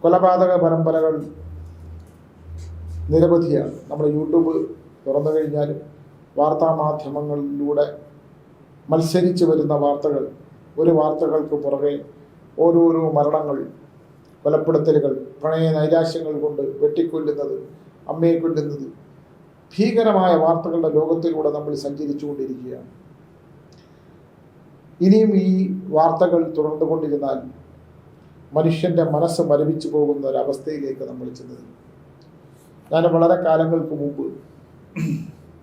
കൊലപാതക പരമ്പരകൾ നിരവധിയാണ്. നമ്മൾ യൂട്യൂബ് തുറന്നു കഴിഞ്ഞാലും വാർത്താമാധ്യമങ്ങളിലൂടെ മത്സരിച്ച് വരുന്ന വാർത്തകൾ, ഒരു വാർത്തകൾക്ക് പുറകെ ഓരോരോ മരണങ്ങൾ, കൊലപ്പെടുത്തലുകൾ, പ്രണയ നൈരാശ്യങ്ങൾ കൊണ്ട് വെട്ടിക്കൊല്ലുന്നത്, അമ്മയെ കൊല്ലുന്നത്, ഭീകരമായ വാർത്തകളുടെ ലോകത്തിലൂടെ നമ്മൾ സഞ്ചരിച്ചുകൊണ്ടിരിക്കുകയാണ്. ഇനിയും ഈ വാർത്തകൾ തുടർന്നുകൊണ്ടിരുന്നാൽ മനുഷ്യൻ്റെ മനസ്സ് മരവിച്ചു പോകുന്ന ഒരവസ്ഥയിലേക്ക് നമ്മൾ ചെന്നത്. ഞാൻ വളരെ കാലങ്ങൾക്ക് മുമ്പ്,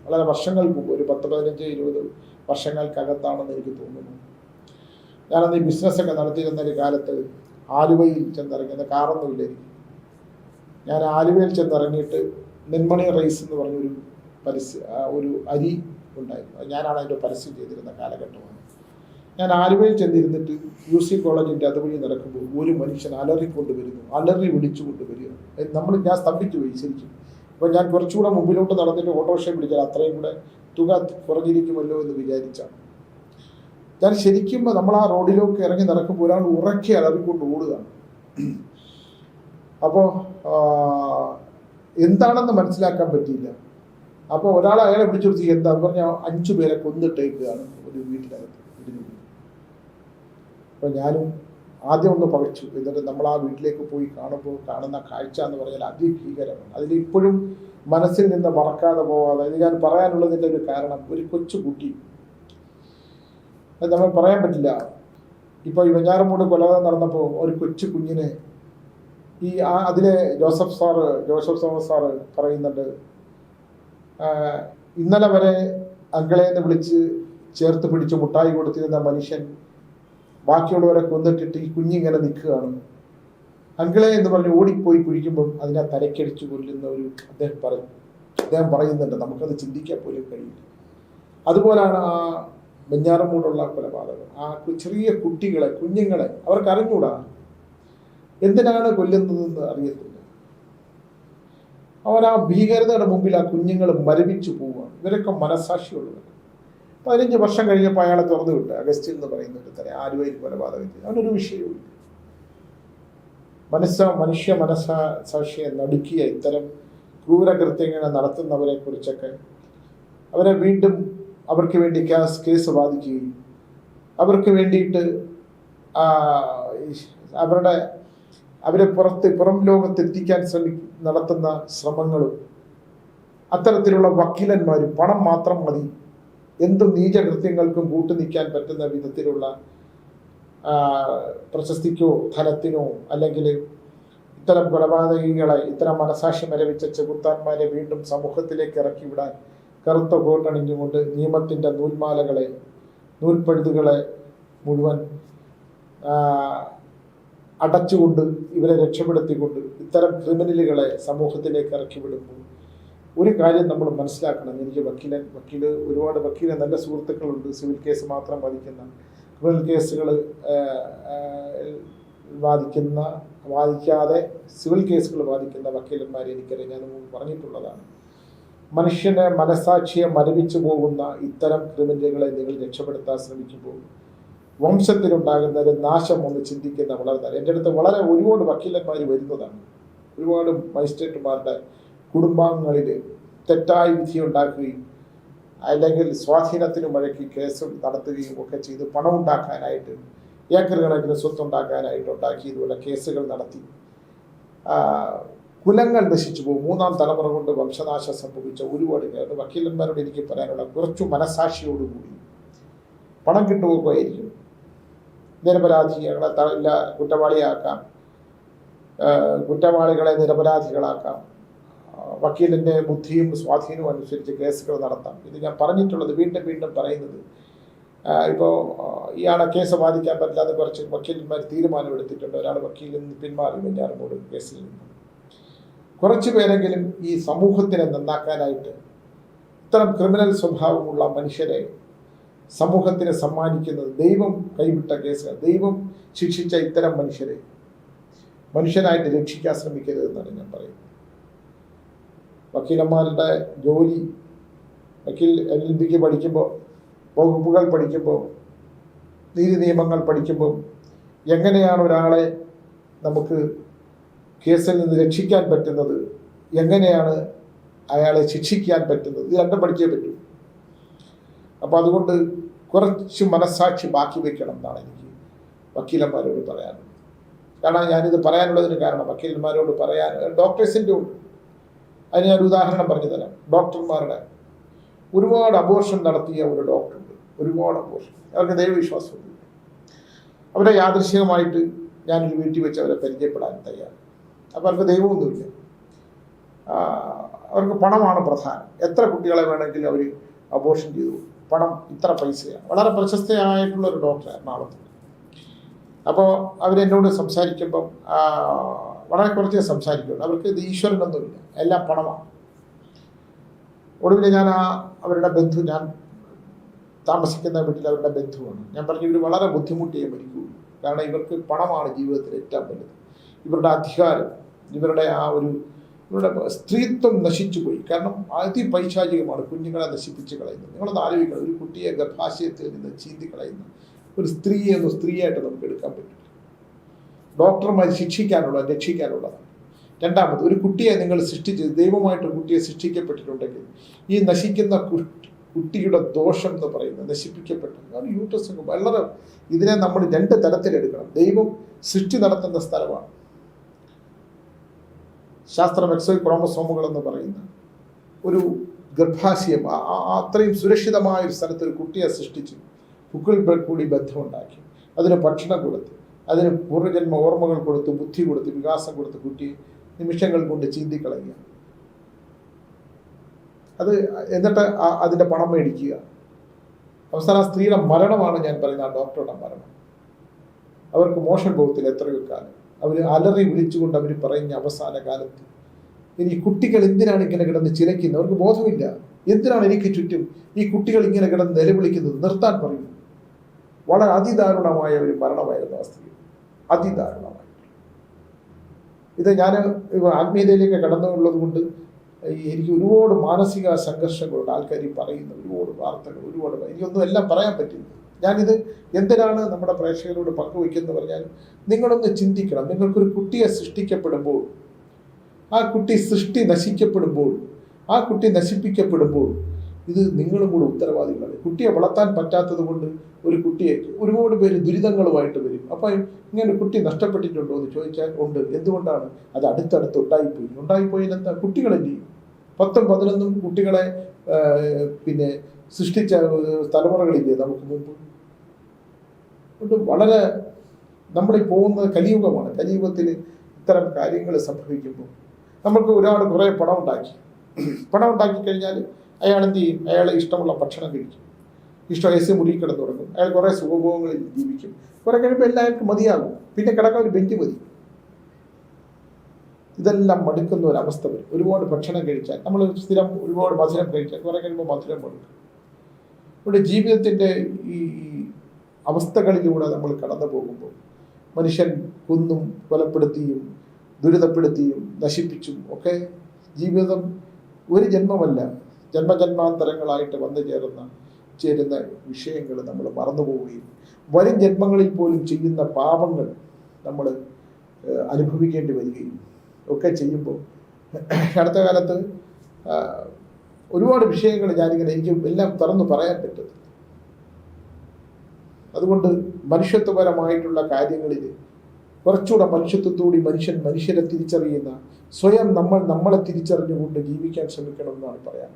വളരെ വർഷങ്ങൾക്ക് മുമ്പ്, ഒരു 10-15-20 വർഷങ്ങൾക്കകത്താണെന്ന് എനിക്ക് തോന്നുന്നു, ഞാനന്ന് ഈ ബിസിനസ്സൊക്കെ നടത്തിയിരുന്ന ഒരു കാലത്ത് ആലുവയിൽ ചെന്നിറങ്ങിയത്, കാറൊന്നുമില്ല എനിക്ക്. ഞാൻ ആലുവയിൽ ചെന്നിറങ്ങിയിട്ട് നെന്മണി റൈസ് എന്ന് പറഞ്ഞൊരു ഒരു അരി ഉണ്ടായിരുന്നു. ഞാനാണ് അതിൻ്റെ പരസ്യം ചെയ്തിരുന്ന കാലഘട്ടമാണ്. ഞാൻ ആലുവയിൽ ചെന്നിരുന്നിട്ട് UC കോളേജിൻ്റെ അതുവഴി നടക്കുമ്പോൾ ഒരു മനുഷ്യൻ അലറിക്കൊണ്ട് വരുന്നു, അലറി വിളിച്ചുകൊണ്ട് വരിക. ഞാൻ സ്തംഭിച്ചു പോയി ശരിക്കും. അപ്പോൾ ഞാൻ കുറച്ചുകൂടെ മുമ്പിലോട്ട് നടന്നിട്ട് ഓട്ടോറിക്ഷ പിടിച്ചാൽ അത്രയും കൂടെ തുക കുറഞ്ഞിരിക്കുമല്ലോ എന്ന് വിചാരിച്ചാണ്. ഞാൻ ശരിക്കും നമ്മൾ ആ റോഡിലേക്ക് ഇറങ്ങി നടക്കുമ്പോൾ ഒരാൾ ഉറക്കെ അലറിക്കൊണ്ട് ഓടുകയാണ്. അപ്പോൾ എന്താണെന്ന് മനസ്സിലാക്കാൻ പറ്റിയില്ല. അപ്പോൾ ഒരാൾ അയാളെ വിളിച്ചു കൊടുത്തി, എന്താ പറഞ്ഞാൽ 5 പേരെ കൊന്നിട്ടേക്കുകയാണ് ഒരു വീട്ടിനകത്ത് ഇടിഞ്ഞു. അപ്പോൾ ഞാനും ആദ്യം ഒന്ന് പകച്ചു. എന്നിട്ട് നമ്മൾ ആ വീട്ടിലേക്ക് പോയി കാണുമ്പോൾ കാണുന്ന കാഴ്ച എന്ന് പറഞ്ഞാൽ അതിഭീകരമാണ്. അതിലിപ്പോഴും മനസ്സിൽ നിന്ന് മറക്കാതെ പോകാതെ, ഇത് ഞാൻ പറയാനുള്ളതിൻ്റെ ഒരു കാരണം, ഒരു കൊച്ചു കുട്ടി, അത് നമ്മൾ പറയാൻ പറ്റില്ല. ഇപ്പോൾ ഈ വെഞ്ഞാറമൂട് കൊലപാതകം നടന്നപ്പോൾ ഒരു കൊച്ചു കുഞ്ഞിനെ അതിലെ ജോസഫ് തോമസ് സാറ് പറയുന്നുണ്ട്, ഇന്നലെ വരെ അങ്കളേന്ന് വിളിച്ച് ചേർത്ത് പിടിച്ച് മുട്ടായി കൊടുത്തിരുന്ന മനുഷ്യൻ ബാക്കിയുള്ളവരെ കൊന്നിട്ടിട്ട് ഈ കുഞ്ഞിങ്ങനെ നിൽക്കുകയാണ്. അങ്കളെ എന്ന് പറഞ്ഞ് ഓടിപ്പോയി കുഴിക്കുമ്പം അതിനെ തലക്കടിച്ച് കൊല്ലുന്ന ഒരു അദ്ദേഹം പറയുന്നുണ്ട്. നമുക്കത് ചിന്തിക്കാൻ പോലും കഴിയില്ല. അതുപോലാണ് ആ വെഞ്ഞാറമൂടുള്ള കൊലപാതകം. ആ ചെറിയ കുഞ്ഞുങ്ങളെ അവർക്ക് അറിഞ്ഞൂടാ എന്തിനാണ് കൊല്ലുന്നതെന്ന് അറിയത്തില്ല. അവർ ആ ഭീകരതയുടെ മുമ്പിൽ ആ കുഞ്ഞുങ്ങൾ മരവിച്ചു പോവുകയാണ്. ഇവരൊക്കെ മനസ്സാക്ഷിയുള്ളവർ. 15 വർഷം കഴിഞ്ഞപ്പോൾ അയാളെ തുറന്നു വിട്ടു. അഗസ്റ്റിൻ എന്ന് പറയുന്നൊരു തന്നെ ആലുവയിൽ കൊലപാതകം ചെയ്തു. അവനൊരു വിഷയവും. മനുഷ്യ മനസ്സാക്ഷിയെ നടുക്കിയ ഇത്തരം ക്രൂരകൃത്യങ്ങൾ നടത്തുന്നവരെ കുറിച്ചൊക്കെ അവരെ വീണ്ടും അവർക്ക് വേണ്ടി കേസ് വാദിക്കുകയും അവർക്ക് വേണ്ടിയിട്ട് അവരെ പുറം ലോകത്തെത്തിക്കാൻ നടത്തുന്ന ശ്രമങ്ങളും, അത്തരത്തിലുള്ള വക്കീലന്മാരും പണം മാത്രം മതി, എന്തും നീചകൃത്യങ്ങൾക്കും കൂട്ടുനിൽക്കാൻ പറ്റുന്ന വിധത്തിലുള്ള പ്രശസ്തിക്കോ ധനത്തിനോ, അല്ലെങ്കിൽ ഇത്തരം കൊലപാതകികളെ, ഇത്തരം മനസാക്ഷി മരവിച്ച ചെകുത്താന്മാരെ വീണ്ടും സമൂഹത്തിലേക്ക് ഇറക്കി വിടാൻ കറുത്ത കോട്ടണിഞ്ഞുകൊണ്ട് നിയമത്തിൻ്റെ നൂൽപ്പഴുതുകളെ മുഴുവൻ അടച്ചുകൊണ്ട് ഇവരെ രക്ഷപ്പെടുത്തിക്കൊണ്ട് ഇത്തരം ക്രിമിനലുകളെ സമൂഹത്തിലേക്ക് ഇറക്കി വിടുമ്പോൾ ഒരു കാര്യം നമ്മൾ മനസ്സിലാക്കണം. എനിക്ക് ഒരുപാട് നല്ല സുഹൃത്തുക്കളുണ്ട്. സിവിൽ കേസ് മാത്രം ബാധിക്കുന്ന, ക്രിമിനൽ കേസുകൾ വാദിക്കാതെ സിവിൽ കേസുകൾ ബാധിക്കുന്ന വക്കീലന്മാരെ എനിക്കറിയാം. ഞാൻ മുമ്പ് പറഞ്ഞിട്ടുള്ളതാണ്. മനുഷ്യനെ മനസാക്ഷിയെ മരവിച്ചു പോകുന്ന ഇത്തരം ക്രിമിനലുകളെ നിങ്ങൾ രക്ഷപ്പെടുത്താൻ ശ്രമിക്കുമ്പോൾ വംശത്തിലുണ്ടാകുന്ന ഒരു നാശം ഒന്ന് ചിന്തിക്കുന്ന വളരെ എൻ്റെ അടുത്ത് ഒരുപാട് വക്കീലന്മാർ വരുന്നതാണ്. ഒരുപാട് മജിസ്ട്രേറ്റുമാരുടെ കുടുംബാംഗങ്ങളിൽ തെറ്റായ വിധി ഉണ്ടാക്കുകയും അല്ലെങ്കിൽ സ്വാധീനത്തിന് വഴക്കി കേസ് നടത്തുകയും ഒക്കെ ചെയ്ത് പണം ഉണ്ടാക്കാനായിട്ട്, ഏക്കർ കണക്കിന് സ്വത്തുണ്ടാക്കാനായിട്ട് ഇതുപോലെ കേസുകൾ നടത്തി കുലങ്ങൾ നശിച്ചു പോകും. 3ാം തലമുറ കൊണ്ട് വംശനാശം സംഭവിച്ച ഒരുപാട് പേര്. വക്കീലന്മാരോട് എനിക്ക് പറയാനുള്ള കുറച്ചു മനസാക്ഷിയോടുകൂടി പണം കിട്ടുകയായിരിക്കും. നിരപരാധികളെ കുറ്റവാളിയാക്കാം, കുറ്റവാളികളെ നിരപരാധികളാക്കാം, വക്കീലിൻ്റെ ബുദ്ധിയും സ്വാധീനവും അനുസരിച്ച് കേസുകൾ നടത്താം. ഇത് ഞാൻ പറഞ്ഞിട്ടുള്ളത് വീണ്ടും പറയുന്നത്. ഇപ്പോൾ ഇയാളെ കേസ് വാദിക്കാൻ പറ്റില്ലാതെ കുറച്ച് വക്കീലന്മാർ തീരുമാനമെടുത്തിട്ടുണ്ട്. ഒരാൾ വക്കീലിൽ നിന്ന് പിന്മാറി വെഞ്ഞാറമൂട് കേസിൽ നിന്ന്. കുറച്ച് പേരെങ്കിലും ഈ സമൂഹത്തിനെ നന്നാക്കാനായിട്ട് ഇത്തരം ക്രിമിനൽ സ്വഭാവമുള്ള മനുഷ്യരെ സമൂഹത്തിന് സമ്മാനിക്കുന്നത്, ദൈവം കൈവിട്ട കേസുകൾ, ദൈവം ശിക്ഷിച്ച ഇത്തരം മനുഷ്യനായിട്ട് രക്ഷിക്കാൻ ശ്രമിക്കരുതെന്നാണ് ഞാൻ പറയുന്നത്. വക്കീലന്മാരുടെ ജോലി, വക്കീൽ LLBക്ക് പഠിക്കുമ്പോൾ, വകുപ്പുകൾ പഠിക്കുമ്പോൾ, നീതി നിയമങ്ങൾ പഠിക്കുമ്പോൾ എങ്ങനെയാണ് ഒരാളെ നമുക്ക് കേസിൽ നിന്ന് രക്ഷിക്കാൻ പറ്റുന്നത്, എങ്ങനെയാണ് അയാളെ ശിക്ഷിക്കാൻ പറ്റുന്നത്, ഇത് രണ്ടും പഠിച്ചേ പറ്റൂ. അപ്പോൾ അതുകൊണ്ട് കുറച്ച് മനസ്സാക്ഷി ബാക്കി വെക്കണം എന്നാണ് എനിക്ക് വക്കീലന്മാരോട് പറയാനുള്ളത്. കാരണം ഞാനിത് പറയാനുള്ളതിന് കാരണം വക്കീലന്മാരോട് പറയാൻ ഡോക്ടേഴ്സിൻ്റെ ഉണ്ട്. അതിന് ഞാനൊരു ഉദാഹരണം പറഞ്ഞു തരാം. ഡോക്ടർമാരുടെ ഒരുപാട് അബോർഷൻ നടത്തിയ ഒരു ഡോക്ടറുണ്ട്, ഒരുപാട് അബോർഷൻ. അവർക്ക് ദൈവവിശ്വാസമുണ്ട്. അവരെ യാദൃശ്ചികമായിട്ട് ഞാനൊരു വീട്ടിൽ വെച്ച് അവരെ പരിചയപ്പെടാൻ തയ്യാറ്. അപ്പോൾ അവർക്ക് ദൈവമൊന്നുമില്ല, അവർക്ക് പണമാണ് പ്രധാനം. എത്ര കുട്ടികളെ വേണമെങ്കിലും അവർ അബോർഷൻ ചെയ്തു, പണം ഇത്ര പൈസയാണ്. വളരെ പ്രശസ്തയായിട്ടുള്ള ഒരു ഡോക്ടർ എറണാകുളത്ത്. അപ്പോൾ അവരെന്നോട് സംസാരിക്കുമ്പം വളരെ കുറച്ചേ സംസാരിക്കുള്ളൂ. അവർക്ക് ഇത് ഈശ്വരനൊന്നുമില്ല, എല്ലാം പണമാണ്. ഒടുവിൽ ഞാൻ അവരുടെ ബന്ധു, ഞാൻ താമസിക്കുന്ന വീട്ടിൽ അവരുടെ ബന്ധുവാണ്. ഞാൻ പറഞ്ഞു, ഇവർ വളരെ ബുദ്ധിമുട്ടിയേ മരിക്കുകയുള്ളൂ. കാരണം ഇവർക്ക് പണമാണ് ജീവിതത്തിൽ ഏറ്റവും വലുത്. ഇവരുടെ അധികാരം, ഇവരുടെ ഇവരുടെ സ്ത്രീത്വം നശിച്ചുപോയി. കാരണം അതിപൈശാചികമാണ് കുഞ്ഞുങ്ങളെ നശിപ്പിച്ച് കളയുന്നത്. നിങ്ങളൊന്ന് ആലോചിക്കണം, ഒരു കുട്ടിയെ ഗർഭാശയത്തിൽ നിന്ന് ചീന്തി കളയുന്ന ഒരു സ്ത്രീയെ ഒന്ന് സ്ത്രീയായിട്ട് നമുക്ക് എടുക്കാൻ പറ്റില്ല. ഡോക്ടർമാർ രക്ഷിക്കാനുള്ളതാണ്. രണ്ടാമത്, ഒരു കുട്ടിയെ നിങ്ങൾ ദൈവമായിട്ട് കുട്ടിയെ സൃഷ്ടിക്കപ്പെട്ടിട്ടുണ്ടെങ്കിൽ ഈ നശിക്കുന്ന കുട്ടിയുടെ ദോഷം എന്ന് പറയുന്നത് നശിപ്പിക്കപ്പെട്ടത് യൂട്രസ് വളരെ, ഇതിനെ നമ്മൾ രണ്ട് തരത്തിലെടുക്കണം. ദൈവം സൃഷ്ടി നടത്തുന്ന സ്ഥലമാണ്. ശാസ്ത്രം എക്സോ ക്രോമസോമുകൾ എന്ന് പറയുന്ന ഒരു ഗർഭാശയം, അത്രയും സുരക്ഷിതമായ ഒരു സ്ഥലത്ത് ഒരു കുട്ടിയെ സൃഷ്ടിച്ചു, പുക്കിൾ കൂടി ബന്ധമുണ്ടാക്കി, അതിന് ഭക്ഷണം കൊടുത്ത്, അതിന് പൂർവ്വജന്മ ഓർമ്മകൾ കൊടുത്ത്, ബുദ്ധി കൊടുത്ത്, വികാസം കൊടുത്ത് കുട്ടിയെ നിമിഷങ്ങൾ കൊണ്ട് ചീന്തിക്കളയുക. എന്നിട്ട് അതിൻ്റെ പണം മേടിക്കുക. അവസാനം സ്ത്രീയുടെ മരണമാണ് ഞാൻ പറയുന്ന ആ ഡോക്ടറുടെ മരണം. അവർക്ക് മോശം പോകത്തില്ല എത്രയോ കാലം. അവർ അലറി വിളിച്ചുകൊണ്ട് അവർ പറയുന്ന അവസാന കാലത്ത്, ഇനി കുട്ടികൾ എന്തിനാണ് ഇങ്ങനെ കിടന്ന് ചിലയ്ക്കുന്നത്? അവർക്ക് ബോധമില്ല. എന്തിനാണ് എനിക്ക് ചുറ്റും ഈ കുട്ടികൾ ഇങ്ങനെ കിടന്ന് നിലവിളിക്കുന്നത്? നിർത്താൻ പറയുന്നു. വളരെ അതിദാരുണമായ ഒരു മരണമായിരുന്നു ആ സ്ത്രീ, അതിദാരുണമായി. ഇത് ഞാൻ ആത്മീയതയിലേക്ക് കടന്നുള്ളത് കൊണ്ട് എനിക്ക് ഒരുപാട് മാനസിക സംഘർഷങ്ങളുണ്ട്. ആൾക്കാർ പറയുന്ന ഒരുപാട് വാർത്തകൾ, എനിക്കൊന്നും എല്ലാം പറയാൻ പറ്റില്ല. ഞാനിത് എന്തിനാണ് നമ്മുടെ പ്രേക്ഷകരോട് പങ്കുവയ്ക്കുന്നത് പറഞ്ഞാൽ, നിങ്ങളൊന്ന് ചിന്തിക്കണം. നിങ്ങൾക്കൊരു കുട്ടിയെ സൃഷ്ടിക്കപ്പെടുമ്പോൾ, ആ കുട്ടി സൃഷ്ടി നശിക്കപ്പെടുമ്പോൾ, ആ കുട്ടി നശിപ്പിക്കപ്പെടുമ്പോൾ ഇത് നിങ്ങളും കൂടെ ഉത്തരവാദികളാണ്. കുട്ടിയെ വളർത്താൻ പറ്റാത്തത് കൊണ്ട് ഒരു കുട്ടിയെ ഒരുപാട് പേര് ദുരിതങ്ങളുമായിട്ട് വരും. അപ്പം ഇങ്ങനെ കുട്ടി നഷ്ടപ്പെട്ടിട്ടുണ്ടോ എന്ന് ചോദിച്ചാൽ ഉണ്ട്. എന്തുകൊണ്ടാണ്? അത് അടുത്തടുത്ത് ഉണ്ടായിപ്പോയിനെന്താ? കുട്ടികളല്ലേ 10ഉം 11ഉം കുട്ടികളെ സൃഷ്ടിച്ച തലമുറകളില്ലേ നമുക്ക് മുമ്പ്? വളരെ നമ്മളീ പോകുന്നത് കലിയുഗമാണ്. കലിയുഗത്തിൽ ഇത്തരം കാര്യങ്ങൾ സംഭവിക്കുമ്പോൾ നമുക്ക് ഒരാൾ കുറേ പണം ഉണ്ടാക്കി കഴിഞ്ഞാൽ അയാൾ എന്ത് ചെയ്യും? അയാളെ ഇഷ്ടമുള്ള ഭക്ഷണം കഴിക്കും, AC മുറി കിടന്നു തുടങ്ങും, അയാൾ കുറേ സുഖഭോഗങ്ങളിൽ ജീവിക്കും. കുറെ കഴിയുമ്പോൾ എല്ലാവർക്കും മതിയാകും, പിന്നെ കിടക്കാൻ ഒരു ബെഞ്ച് മതി. ഇതെല്ലാം മടുക്കുന്ന ഒരവസ്ഥ വരും. ഒരുപാട് ഭക്ഷണം കഴിച്ചാൽ, നമ്മൾ സ്ഥിരം ഒരുപാട് മധുരം കഴിച്ചാൽ കുറെ കഴിയുമ്പോൾ മധുരം മടുക്കും. ഇവിടെ ജീവിതത്തിൻ്റെ ഈ അവസ്ഥകളിലൂടെ നമ്മൾ കടന്നു പോകുമ്പോൾ മനുഷ്യൻ കൊന്നും കൊലപ്പെടുത്തിയും ദുരിതപ്പെടുത്തിയും നശിപ്പിച്ചും ഒക്കെ ജീവിതം ഒരു ജന്മമല്ല, ജന്മജന്മാന്തരങ്ങളായിട്ട് വന്നു ചേരുന്ന വിഷയങ്ങൾ നമ്മൾ മറന്നുപോവുകയും വരും ജന്മങ്ങളിൽ പോലും ചെയ്യുന്ന പാപങ്ങൾ നമ്മൾ അനുഭവിക്കേണ്ടി വരികയും ഒക്കെ ചെയ്യുമ്പോൾ, അടുത്ത കാലത്ത് ഒരുപാട് വിഷയങ്ങൾ എനിക്ക് എല്ലാം തുറന്നു പറയാൻ പറ്റുന്നു. അതുകൊണ്ട് മനുഷ്യത്വപരമായിട്ടുള്ള കാര്യങ്ങളിൽ കുറച്ചുകൂടെ മനുഷ്യത്വത്തോടെ മനുഷ്യരെ തിരിച്ചറിയുന്ന, സ്വയം നമ്മളെ തിരിച്ചറിഞ്ഞുകൊണ്ട് ജീവിക്കാൻ ശ്രമിക്കണം എന്നാണ് പറയാൻ.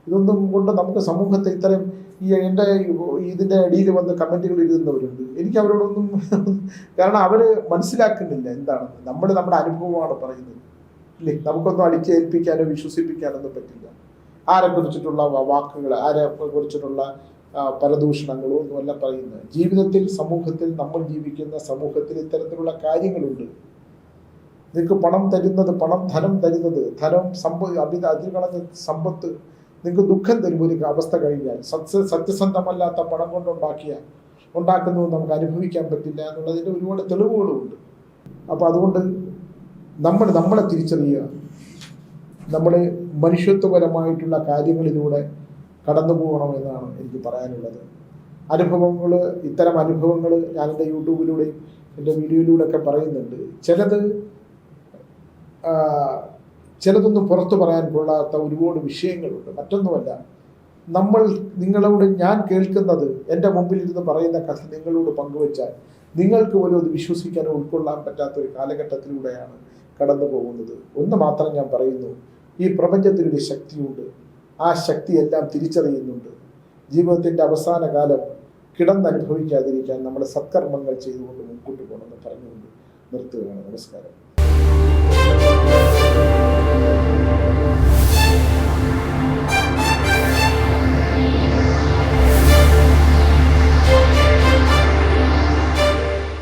ഇതൊന്നും കൊണ്ട് നമുക്ക് സമൂഹത്തെ ഇത്തരം ഇതിൻ്റെ അടിയിൽ വന്ന് കമൻറ്റുകൾ എഴുതുന്നവരുണ്ട്. എനിക്ക് അവരോടൊന്നും കാരണം അവർ മനസ്സിലാക്കുന്നില്ല എന്താണെന്ന്. നമ്മുടെ അനുഭവമാണ് പറയുന്നത്, ഇല്ലേ? നമുക്കൊന്നും അടിച്ചേൽപ്പിക്കാനോ വിശ്വസിപ്പിക്കാനൊന്നും പറ്റില്ല. ആരെക്കുറിച്ചിട്ടുള്ള വാക്കുകൾ, ആരെക്കുറിച്ചിട്ടുള്ള പരദൂഷണങ്ങളോ ഒന്നുമല്ല പറയുന്നത്. ജീവിതത്തിൽ, സമൂഹത്തിൽ, നമ്മൾ ജീവിക്കുന്ന സമൂഹത്തിൽ ഇത്തരത്തിലുള്ള കാര്യങ്ങളുണ്ട്. നിങ്ങൾക്ക് പണം ധനം തരുന്നത്, അതിൽ കളഞ്ഞ സമ്പത്ത് നിങ്ങൾക്ക് ദുഃഖം തരും. ഒരു അവസ്ഥ കഴിഞ്ഞാൽ സത്യസന്ധമല്ലാത്ത പണം ഉണ്ടാക്കുന്നത് നമുക്ക് അനുഭവിക്കാൻ പറ്റില്ല എന്നുള്ളതിൻ്റെ ഒരുപാട് തെളിവുകളുമുണ്ട്. അപ്പോൾ അതുകൊണ്ട് നമ്മളെ തിരിച്ചറിയുക, നമ്മളെ മനുഷ്യത്വപരമായിട്ടുള്ള കാര്യങ്ങളിലൂടെ കടന്നു പോകണമെന്നാണ് എനിക്ക് പറയാനുള്ളത്. ഇത്തരം അനുഭവങ്ങൾ ഞാൻ എൻ്റെ യൂട്യൂബിലൂടെയും എൻ്റെ വീഡിയോയിലൂടെ ഒക്കെ പറയുന്നുണ്ട്. ചിലത് ചിലതൊന്നും പുറത്തു പറയാൻ കൊള്ളാത്ത ഒരുപാട് വിഷയങ്ങളുണ്ട്. മറ്റൊന്നുമല്ല, നിങ്ങളോട് ഞാൻ കേൾക്കുന്നത്, എൻ്റെ മുമ്പിൽ ഇരുന്ന് പറയുന്ന കഥ നിങ്ങളോട് പങ്കുവച്ചാൽ നിങ്ങൾക്ക് പോലും അത് വിശ്വസിക്കാനോ ഉൾക്കൊള്ളാൻ പറ്റാത്ത ഒരു കാലഘട്ടത്തിലൂടെയാണ് കടന്നു പോകുന്നത്. ഒന്ന് മാത്രം ഞാൻ പറയുന്നു, ഈ പ്രപഞ്ചത്തിനൊരു ശക്തിയുണ്ട്. ആ ശക്തിയെല്ലാം തിരിച്ചറിയുന്നുണ്ട്. ജീവിതത്തിൻ്റെ അവസാന കാലം കിടന്നനുഭവിക്കാതിരിക്കാൻ നമ്മൾ സത്കർമ്മങ്ങൾ ചെയ്തുകൊണ്ട് മുൻകൂട്ട് പോകണമെന്ന് പറഞ്ഞുകൊണ്ട് നിർത്തുകയാണ്. നമസ്കാരം.